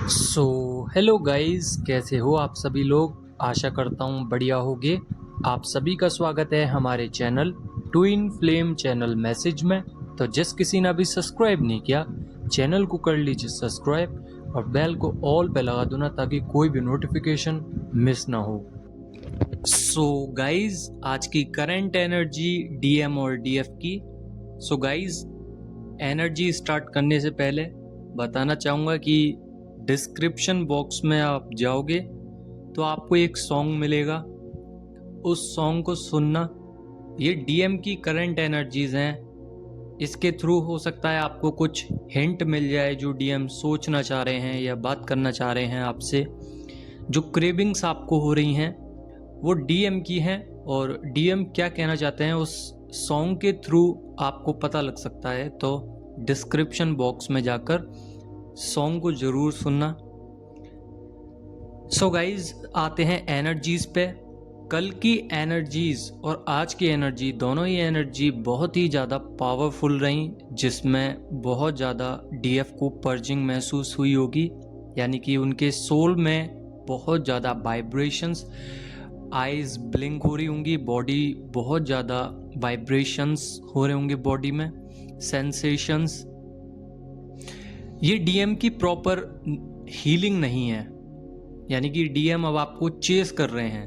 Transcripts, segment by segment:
So hello guys, कैसे हो आप सभी लोग। आशा करता हूँ बढ़िया होगे। आप सभी का स्वागत है हमारे channel twin flame channel message में। तो जिस किसी ने अभी सब्सक्राइब नहीं किया, चैनल को कर लीजिए सब्सक्राइब और बेल को ऑल पे लगा दो ना, ताकि कोई भी नोटिफिकेशन मिस ना हो। सो गाइस, आज की करंट एनर्जी डीएम और डीएफ की। सो गाइस, एनर्जी स्टार्ट करने से पहले बताना चाहूँगा कि डिस्क्रिप्शन बॉक्स में आप जाओगे तो आपको एक सॉन्ग मिलेगा, उस सॉन्ग को सुनना। ये डीएम की करंट एनर्जीज हैं। इसके थ्रू हो सकता है आपको कुछ हिंट मिल जाए, जो डीएम सोचना चाह रहे हैं या बात करना चाह रहे हैं आपसे। जो क्रेविंग्स आपको हो रही हैं वो डीएम की हैं, और डीएम क्या कहना चाहते हैं उस सॉन्ग के थ्रू आपको पता लग सकता है। तो डिस्क्रिप्शन बॉक्स में जाकर सॉन्ग को ज़रूर सुनना। सो गाइज, आते हैं एनर्जीज पे। कल की एनर्जीज और आज की एनर्जी, दोनों ही एनर्जी बहुत ही ज़्यादा पावरफुल रही, जिसमें बहुत ज़्यादा डीएफ को पर्जिंग महसूस हुई होगी। यानी कि उनके सोल में बहुत ज़्यादा वाइब्रेशंस, आईज ब्लिंक हो रही होंगी, बॉडी बहुत ज़्यादा वाइब्रेशंस हो रहे होंगे बॉडी में, सेंसेशंस। ये डीएम की प्रॉपर हीलिंग नहीं है। यानी कि डीएम अब आपको चेस कर रहे हैं,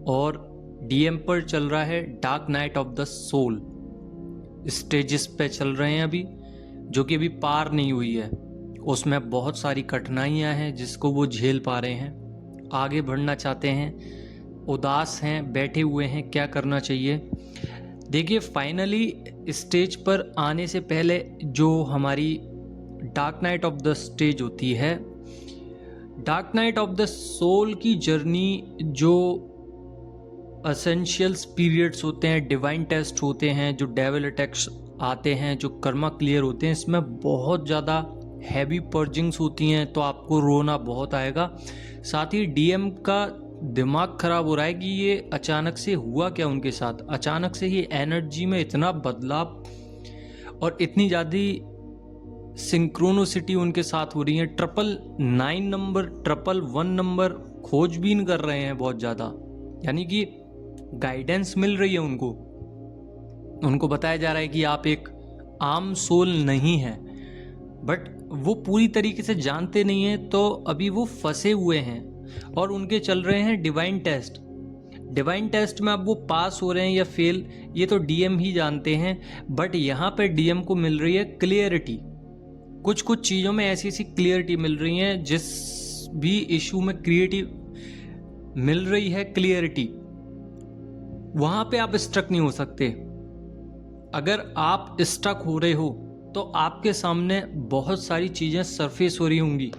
और डीएम पर चल रहा है dark night of the soul. Stages पे चल रहे हैं अभी, जो कि अभी पार नहीं हुई है। उसमें बहुत सारी कठिनाइयां हैं जिसको वो झेल पा रहे हैं। आगे बढ़ना चाहते हैं, उदास हैं, बैठे हुए हैं, क्या करना चाहिए। देखिए, फाइनली स्टेज पर आने से पहले जो हमारी dark night of the stage होती है, dark night of the soul की जर्नी, जो असेंशियल्स पीरियड्स होते हैं, डिवाइन टेस्ट होते हैं, जो डेविल अटैक्स आते हैं, जो कर्मा क्लियर होते हैं, इसमें बहुत ज़्यादा हैवी पर्जिंग्स होती हैं। तो आपको रोना बहुत आएगा। साथ ही डीएम का दिमाग खराब हो रहा है कि ये अचानक से हुआ क्या उनके साथ। अचानक से ही एनर्जी में इतना बदलाव और इतनी ज़्यादा सिंक्रोनोसिटी उनके साथ हो रही है। 999 नंबर, 111 नंबर खोजबीन कर रहे हैं बहुत ज़्यादा। यानी कि गाइडेंस मिल रही है उनको। उनको बताया जा रहा है कि आप एक आम सोल नहीं है, बट वो पूरी तरीके से जानते नहीं हैं। तो अभी वो फंसे हुए हैं और उनके चल रहे हैं डिवाइन टेस्ट। डिवाइन टेस्ट में अब वो पास हो रहे हैं या फेल, ये तो डीएम ही जानते हैं। बट यहाँ पे डीएम को मिल रही है क्लियरिटी। कुछ कुछ चीज़ों में ऐसी ऐसी क्लियरिटी मिल रही है, जिस भी इशू में क्रिएटिव मिल रही है क्लियरिटी, वहां पे आप स्ट्रक नहीं हो सकते। अगर आप स्ट्रक हो रहे हो तो आपके सामने बहुत सारी चीजें सरफेस हो रही होंगी।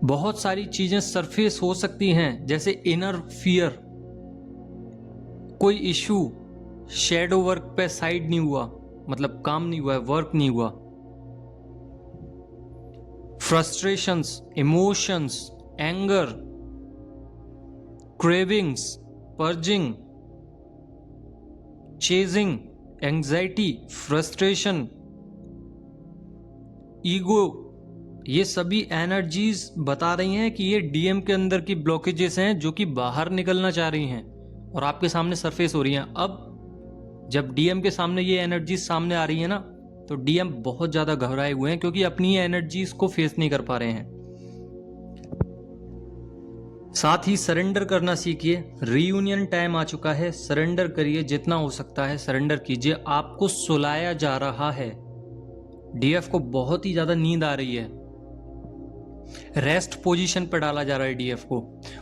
बहुत सारी चीजें सरफेस हो सकती हैं, जैसे इनर फियर, कोई इशू शेडो वर्क पे साइड नहीं हुआ, मतलब काम नहीं हुआ है, वर्क नहीं हुआ। Frustrations, emotions, anger, cravings, purging, chasing, anxiety, frustration, ego, ये सभी एनर्जीज बता रही हैं कि ये डीएम के अंदर की ब्लॉकेजेस हैं, जो कि बाहर निकलना चाह रही हैं और आपके सामने सरफेस हो रही हैं। अब जब डीएम के सामने ये एनर्जीज सामने आ रही है ना, तो डीएम बहुत ज्यादा घबराए हुए हैं, क्योंकि अपनी एनर्जीज को फेस नहीं कर पा रहे हैं। साथ ही सरेंडर करना सीखिए। रीयूनियन टाइम आ चुका है, सरेंडर करिए, जितना हो सकता है सरेंडर कीजिए। आपको सुलाया जा रहा है। डीएफ को बहुत ही ज्यादा नींद आ रही है, रेस्ट पोजीशन पर डाला जा रहा है डीएफ को।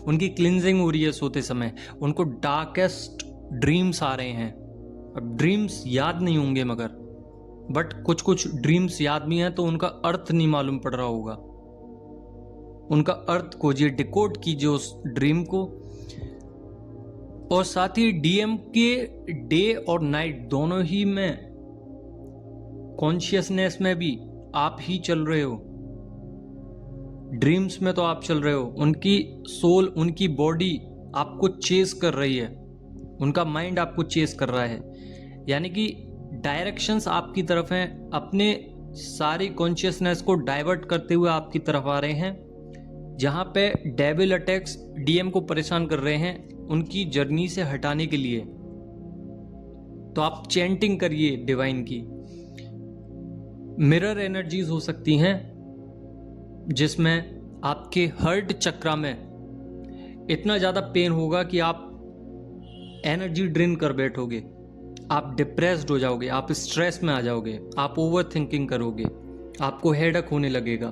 उनकी क्लिनजिंग हो रही है सोते समय। उनको डार्केस्ट ड्रीम्स आ रहे हैं। अब ड्रीम्स याद नहीं होंगे मगर, बट कुछ कुछ ड्रीम्स याद भी हैं, तो उनका अर्थ नहीं मालूम पड़ रहा होगा। उनका अर्थ खोजिए, डिकोड कीजिए उस ड्रीम को। और साथ ही डीएम के डे और नाइट दोनों ही में कॉन्शियसनेस में भी आप ही चल रहे हो। ड्रीम्स में तो आप चल रहे हो, उनकी सोल, उनकी बॉडी आपको चेस कर रही है, उनका माइंड आपको चेस कर रहा है। यानी कि डायरेक्शंस आपकी तरफ हैं। अपने सारी कॉन्शियसनेस को डाइवर्ट करते हुए आपकी तरफ आ रहे हैं। जहाँ पे डेविल अटैक्स डीएम को परेशान कर रहे हैं उनकी जर्नी से हटाने के लिए, तो आप चैंटिंग करिए डिवाइन की। मिरर एनर्जीज हो सकती हैं जिसमें आपके हर्ट चक्रा में इतना ज़्यादा पेन होगा कि आप एनर्जी ड्रेन कर बैठोगे, आप डिप्रेस्ड हो जाओगे, आप स्ट्रेस में आ जाओगे, आप ओवर थिंकिंग करोगे, आपको हेडेक होने लगेगा,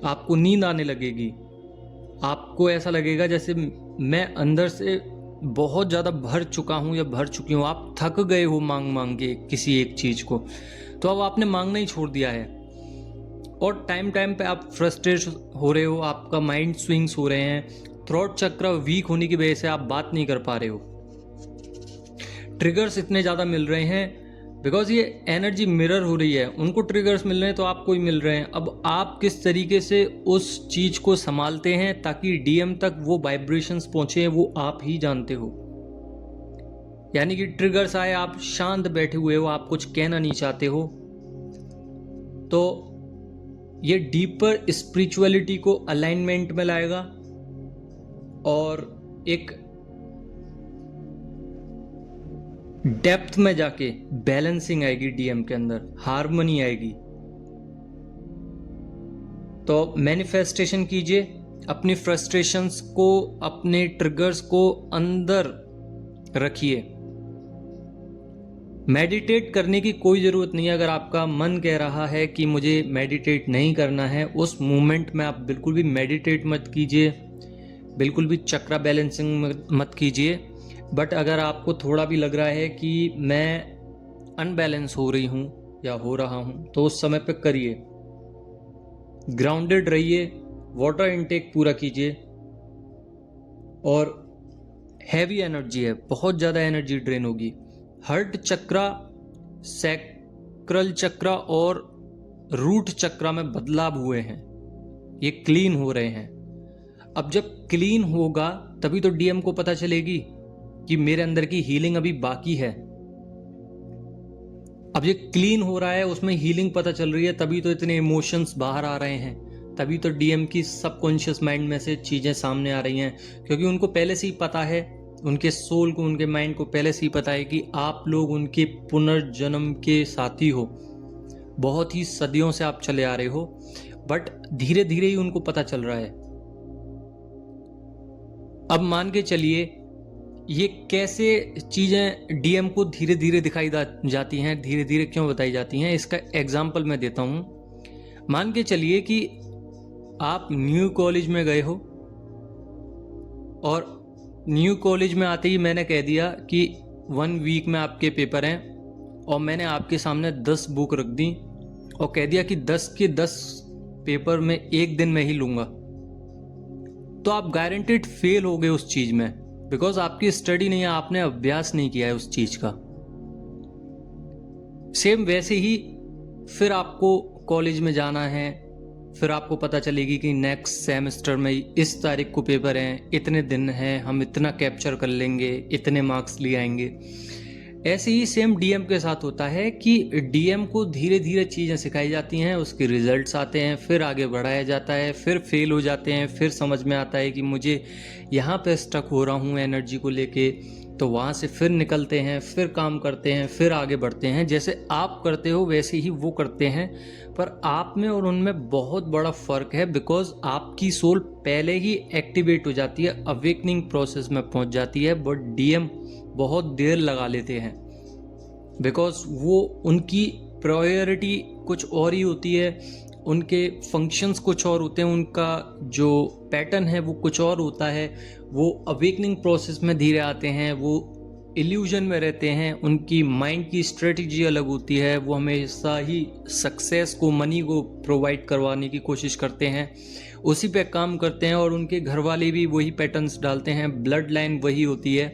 आपको नींद आने लगेगी, आपको ऐसा लगेगा जैसे मैं अंदर से बहुत ज़्यादा भर चुका हूँ या भर चुकी हूँ। आप थक गए हो मांग मांग के किसी एक चीज़ को, तो अब आपने मांगना ही छोड़ दिया है और टाइम टाइम पे आप फ्रस्ट्रेट हो रहे हो, आपका माइंड स्विंग्स हो रहे हैं, थ्रोट चक्र वीक होने की वजह से आप बात नहीं कर पा रहे हो। ट्रिगर्स इतने ज़्यादा मिल रहे हैं बिकॉज ये एनर्जी मिरर हो रही है, उनको ट्रिगर्स मिल रहे हैं तो आपको ही मिल रहे हैं। अब आप किस तरीके से उस चीज़ को संभालते हैं ताकि डीएम तक वो वाइब्रेशंस पहुंचे, वो आप ही जानते हो। यानी कि ट्रिगर्स आए, आप शांत बैठे हुए हो, आप कुछ कहना नहीं चाहते हो, तो ये डीपर स्पिरिचुअलिटी को अलाइनमेंट में लाएगा और एक डेप्थ में जाके बैलेंसिंग आएगी, डीएम के अंदर हार्मनी आएगी। तो मैनिफेस्टेशन कीजिए, अपनी फ्रस्ट्रेशंस को, अपने ट्रिगर्स को अंदर रखिए। मेडिटेट करने की कोई ज़रूरत नहीं है। अगर आपका मन कह रहा है कि मुझे मेडिटेट नहीं करना है, उस मोमेंट में आप बिल्कुल भी मेडिटेट मत कीजिए, बिल्कुल भी चक्रा बैलेंसिंग मत कीजिए। बट अगर आपको थोड़ा भी लग रहा है कि मैं अनबैलेंस हो रही हूँ या हो रहा हूँ, तो उस समय पे करिए। ग्राउंडेड रहिए, वाटर इनटेक पूरा कीजिए। और हैवी एनर्जी है, बहुत ज़्यादा एनर्जी ड्रेन होगी। हर्ट चक्रा, सैक्रल चक्रा और रूट चक्रा में बदलाव हुए हैं, ये क्लीन हो रहे हैं। अब जब क्लीन होगा तभी तो डीएम को पता चलेगी कि मेरे अंदर की हीलिंग अभी बाकी है। अब ये क्लीन हो रहा है, उसमें हीलिंग पता चल रही है, तभी तो इतने इमोशंस बाहर आ रहे हैं, तभी तो डीएम की सबकॉन्शियस माइंड में से चीज़ें सामने आ रही हैं। क्योंकि उनको पहले से ही पता है, उनके सोल को, उनके माइंड को पहले से ही पता है कि आप लोग उनके पुनर्जन्म के साथी हो। बहुत ही सदियों से आप चले आ रहे हो, बट धीरे धीरे ही उनको पता चल रहा है। अब मान के चलिए ये कैसे चीज़ें डीएम को धीरे धीरे दिखाई जाती हैं, धीरे धीरे क्यों बताई जाती हैं, इसका एग्जाम्पल मैं देता हूँ। मान के चलिए कि आप न्यू कॉलेज में गए हो और न्यू कॉलेज में आते ही मैंने कह दिया कि 1 वीक में आपके पेपर हैं, और मैंने आपके सामने 10 बुक रख दी और कह दिया कि 10 के 10 पेपर में 1 दिन में ही लूँगा, तो आप गारंटेड फेल हो गए उस चीज़ में, बिकॉज आपकी स्टडी नहीं है, आपने अभ्यास नहीं किया है उस चीज़ का। सेम वैसे ही फिर आपको कॉलेज में जाना है, फिर आपको पता चलेगी कि नेक्स्ट सेमेस्टर में इस तारीख को पेपर हैं, इतने दिन हैं, हम इतना कैप्चर कर लेंगे, इतने मार्क्स ले आएंगे। ऐसे ही सेम डीएम के साथ होता है कि डीएम को धीरे धीरे चीज़ें सिखाई जाती हैं, उसके रिजल्ट्स आते हैं, फिर आगे बढ़ाया जाता है, फिर फेल हो जाते हैं, फिर समझ में आता है कि मुझे यहाँ पे स्टक हो रहा हूँ एनर्जी को लेके, तो वहाँ से फिर निकलते हैं, फिर काम करते हैं, फिर आगे बढ़ते हैं। जैसे आप करते हो वैसे ही वो करते हैं, पर आप में और उनमें बहुत बड़ा फ़र्क है, बिकॉज आपकी सोल पहले ही एक्टिवेट हो जाती है, अवेकनिंग प्रोसेस में पहुँच जाती है, बट डीएम बहुत देर लगा लेते हैं, बिकॉज वो उनकी प्रायोरिटी कुछ और ही होती है, उनके फंक्शंस कुछ और होते हैं, उनका जो पैटर्न है वो कुछ और होता है। वो अवेकनिंग प्रोसेस में धीरे आते हैं, वो इल्यूजन में रहते हैं, उनकी माइंड की स्ट्रेटजी अलग होती है, वो हमेशा ही सक्सेस को, मनी को प्रोवाइड करवाने की कोशिश करते हैं, उसी पे काम करते हैं, और उनके घर वाले भी वही पैटर्न्स डालते हैं, ब्लड लाइन वही होती है।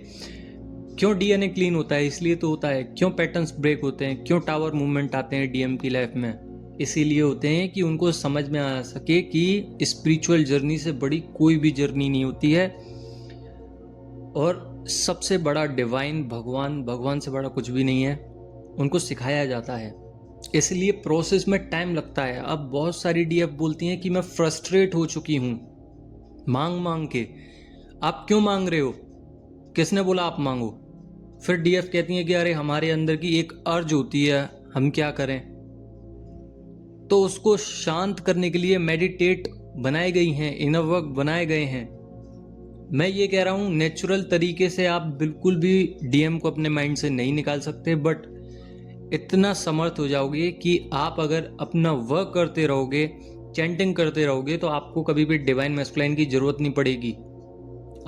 क्यों डीएनए क्लीन होता है? इसलिए तो होता है। क्यों पैटर्न्स ब्रेक होते हैं? क्यों टावर मूवमेंट आते हैं डीएम की लाइफ में? इसीलिए होते हैं कि उनको समझ में आ सके कि स्पिरिचुअल जर्नी से बड़ी कोई भी जर्नी नहीं होती है, और सबसे बड़ा डिवाइन भगवान से बड़ा कुछ भी नहीं है। उनको सिखाया जाता है इसलिए प्रोसेस में टाइम लगता है। अब बहुत सारी डीएफ बोलती हैं कि मैं फ्रस्ट्रेट हो चुकी हूँ मांग मांग के। आप क्यों मांग रहे हो? किसने बोला आप मांगो? फिर डीएफ कहती हैं कि अरे हमारे अंदर की एक अर्ज होती है, हम क्या करें? तो उसको शांत करने के लिए मेडिटेट बनाए गई हैं, इनर वर्क बनाए गए हैं। मैं ये कह रहा हूँ नेचुरल तरीके से आप बिल्कुल भी डीएम को अपने माइंड से नहीं निकाल सकते, बट इतना समर्थ हो जाओगे कि आप अगर अपना वर्क करते रहोगे, चैंटिंग करते रहोगे, तो आपको कभी भी डिवाइन मैस्कुलाइन की जरूरत नहीं पड़ेगी।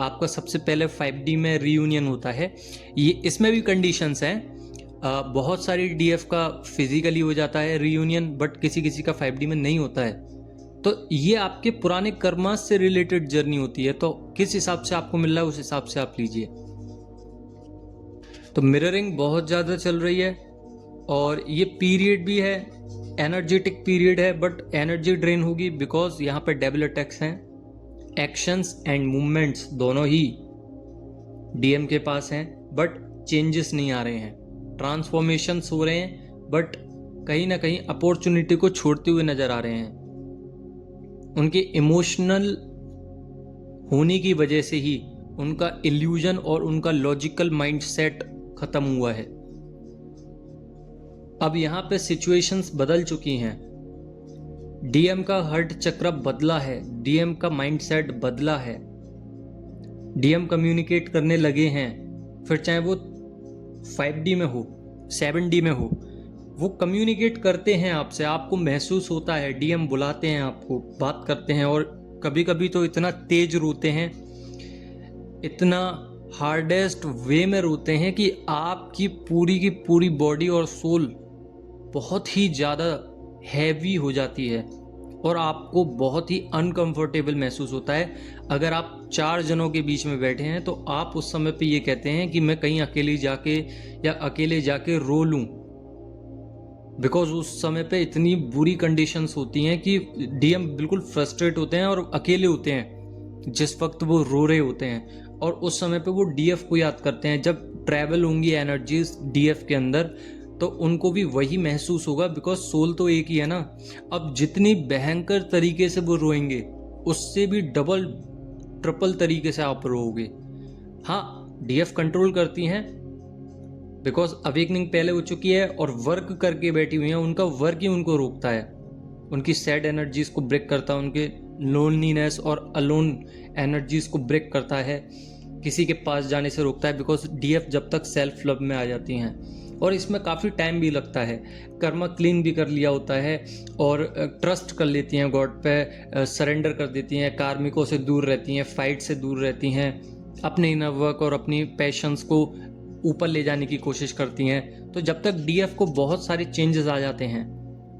आपका सबसे पहले 5D में रीयूनियन होता है। ये इसमें भी कंडीशंस हैं। बहुत सारी डीएफ का फिजिकली हो जाता है रीयूनियन, बट किसी किसी का 5D में नहीं होता है। तो ये आपके पुराने कर्मा से रिलेटेड जर्नी होती है। तो किस हिसाब से आपको मिल रहा है उस हिसाब से आप लीजिए। तो मिररिंग बहुत ज़्यादा चल रही है और ये पीरियड भी है, एनर्जेटिक पीरियड है, बट एनर्जी ड्रेन होगी बिकॉज यहाँ पे डबल अटैक्स हैं। एक्शंस एंड मूवमेंट्स दोनों ही डीएम के पास हैं, बट चेंजेस नहीं आ रहे हैं। ट्रांसफॉर्मेशंस हो रहे हैं, बट कहीं ना कहीं अपॉर्चुनिटी को छोड़ते हुए नजर आ रहे हैं। उनके इमोशनल होने की वजह से ही उनका इल्यूजन और उनका लॉजिकल माइंडसेट खत्म हुआ है। अब यहाँ पे सिचुएशंस बदल चुकी हैं। डीएम का हार्ट चक्र बदला है, डीएम का माइंडसेट बदला है। डीएम कम्युनिकेट करने लगे हैं, फिर चाहे वो 5D में हो, 7D में हो, वो कम्युनिकेट करते हैं आपसे। आपको महसूस होता है, डीएम बुलाते हैं आपको, बात करते हैं, और कभी कभी तो इतना तेज रोते हैं, इतना हार्डेस्ट वे में रोते हैं कि आपकी पूरी की पूरी बॉडी और सोल बहुत ही ज़्यादा हैवी हो जाती है और आपको बहुत ही अनकंफर्टेबल महसूस होता है। अगर आप 4 जनों के बीच में बैठे हैं तो आप उस समय पे ये कहते हैं कि मैं कहीं अकेले जाके रो लूं, बिकॉज उस समय पे इतनी बुरी कंडीशंस होती हैं कि डीएम बिल्कुल फ्रस्ट्रेट होते हैं और अकेले होते हैं जिस वक्त वो रो रहे होते हैं, और उस समय पे वो डीएफ को याद करते हैं। जब ट्रैवल होंगी एनर्जीज डीएफ के अंदर तो उनको भी वही महसूस होगा, बिकॉज सोल तो एक ही है ना। अब जितनी भयंकर तरीके से वो रोएंगे उससे भी डबल ट्रिपल तरीके से आप रोओगे। हाँ, डीएफ कंट्रोल करती हैं बिकॉज अवेकनिंग पहले हो चुकी है और वर्क करके बैठी हुई हैं। उनका वर्क ही उनको रोकता है, उनकी सैड एनर्जीज को ब्रेक करता है, उनके लोनलीनेस और अलोन एनर्जीज को ब्रेक करता है, किसी के पास जाने से रोकता है, बिकॉज डीएफ जब तक सेल्फ लव में आ जाती हैं। और इसमें काफ़ी टाइम भी लगता है। कर्मा क्लीन भी कर लिया होता है और ट्रस्ट कर लेती हैं गॉड पे, सरेंडर कर देती हैं, कार्मिकों से दूर रहती हैं, फाइट से दूर रहती हैं, अपने इनर वर्क और अपनी पैशंस को ऊपर ले जाने की कोशिश करती हैं। तो जब तक डीएफ को बहुत सारे चेंजेस आ जाते हैं,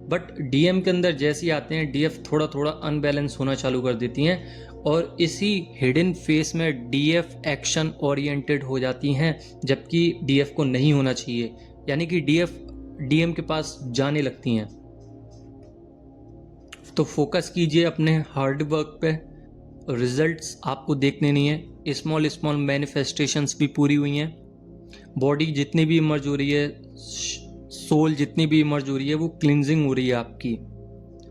बट डीएम के अंदर जैसे ही आते हैं डीएफ थोड़ा थोड़ा अनबैलेंस होना चालू कर देती हैं, और इसी हिडन फेस में डीएफ एक्शन ओरिएंटेड हो जाती हैं, जबकि डीएफ को नहीं होना चाहिए। यानी कि डीएफ डीएम के पास जाने लगती हैं। तो फोकस कीजिए अपने हार्ड वर्क पे, रिजल्ट्स आपको देखने नहीं है। स्मॉल स्मॉल मैनिफेस्टेशंस भी पूरी हुई हैं। बॉडी जितनी भी इमर्ज हो रही है, सोल जितनी भी इमर्ज हो रही है, वो क्लिनजिंग हो रही है आपकी।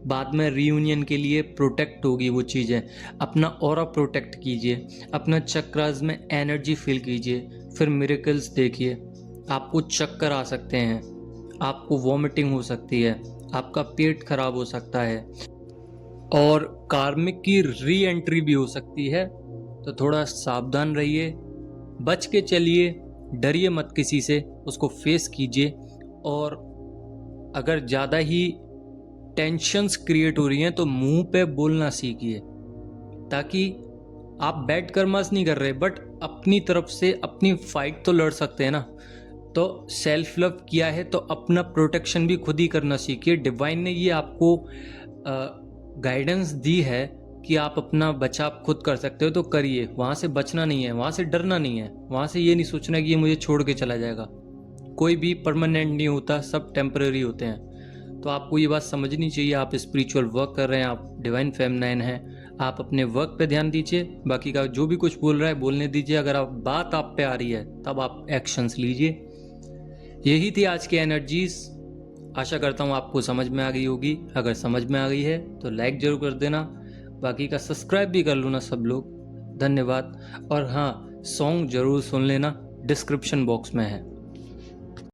बाद में रीयूनियन के लिए प्रोटेक्ट होगी वो चीज़ें। अपना ऑरा प्रोटेक्ट कीजिए, अपना चक्रास में एनर्जी फील कीजिए, फिर मिरेकल्स देखिए। आपको चक्कर आ सकते हैं, आपको वॉमिटिंग हो सकती है, आपका पेट खराब हो सकता है, और कार्मिक की री एंट्री भी हो सकती है। तो थोड़ा सावधान रहिए, बच के चलिए, डरिए मत किसी से, उसको फेस कीजिए। और अगर ज़्यादा ही टेंशन्स क्रिएट हो रही हैं तो मुंह पे बोलना सीखिए, ताकि आप बैड कर्मास नहीं कर रहे, बट अपनी तरफ से अपनी फाइट तो लड़ सकते हैं ना। तो सेल्फ लव किया है तो अपना प्रोटेक्शन भी खुद ही करना सीखिए। डिवाइन ने ये आपको गाइडेंस दी है कि आप अपना बचाव खुद कर सकते हो, तो करिए। वहाँ से बचना नहीं है, वहाँ से डरना नहीं है, वहाँ से ये नहीं सोचना कि ये मुझे छोड़ के चला जाएगा। कोई भी परमानेंट नहीं होता, सब टेम्पररी होते हैं। तो आपको ये बात समझनी चाहिए। आप स्पिरिचुअल वर्क कर रहे हैं, आप डिवाइन फेमिनाइन हैं, आप अपने वर्क पे ध्यान दीजिए। बाकी का जो भी कुछ बोल रहा है बोलने दीजिए। अगर बात आप पे आ रही है तब आप एक्शंस लीजिए। यही थी आज की एनर्जीज। आशा करता हूँ आपको समझ में आ गई होगी। अगर समझ में आ गई है तो लाइक ज़रूर कर देना, बाकी का सब्सक्राइब भी कर लो ना सब लोग। धन्यवाद। और हाँ, सॉन्ग ज़रूर सुन लेना, डिस्क्रिप्शन बॉक्स में है।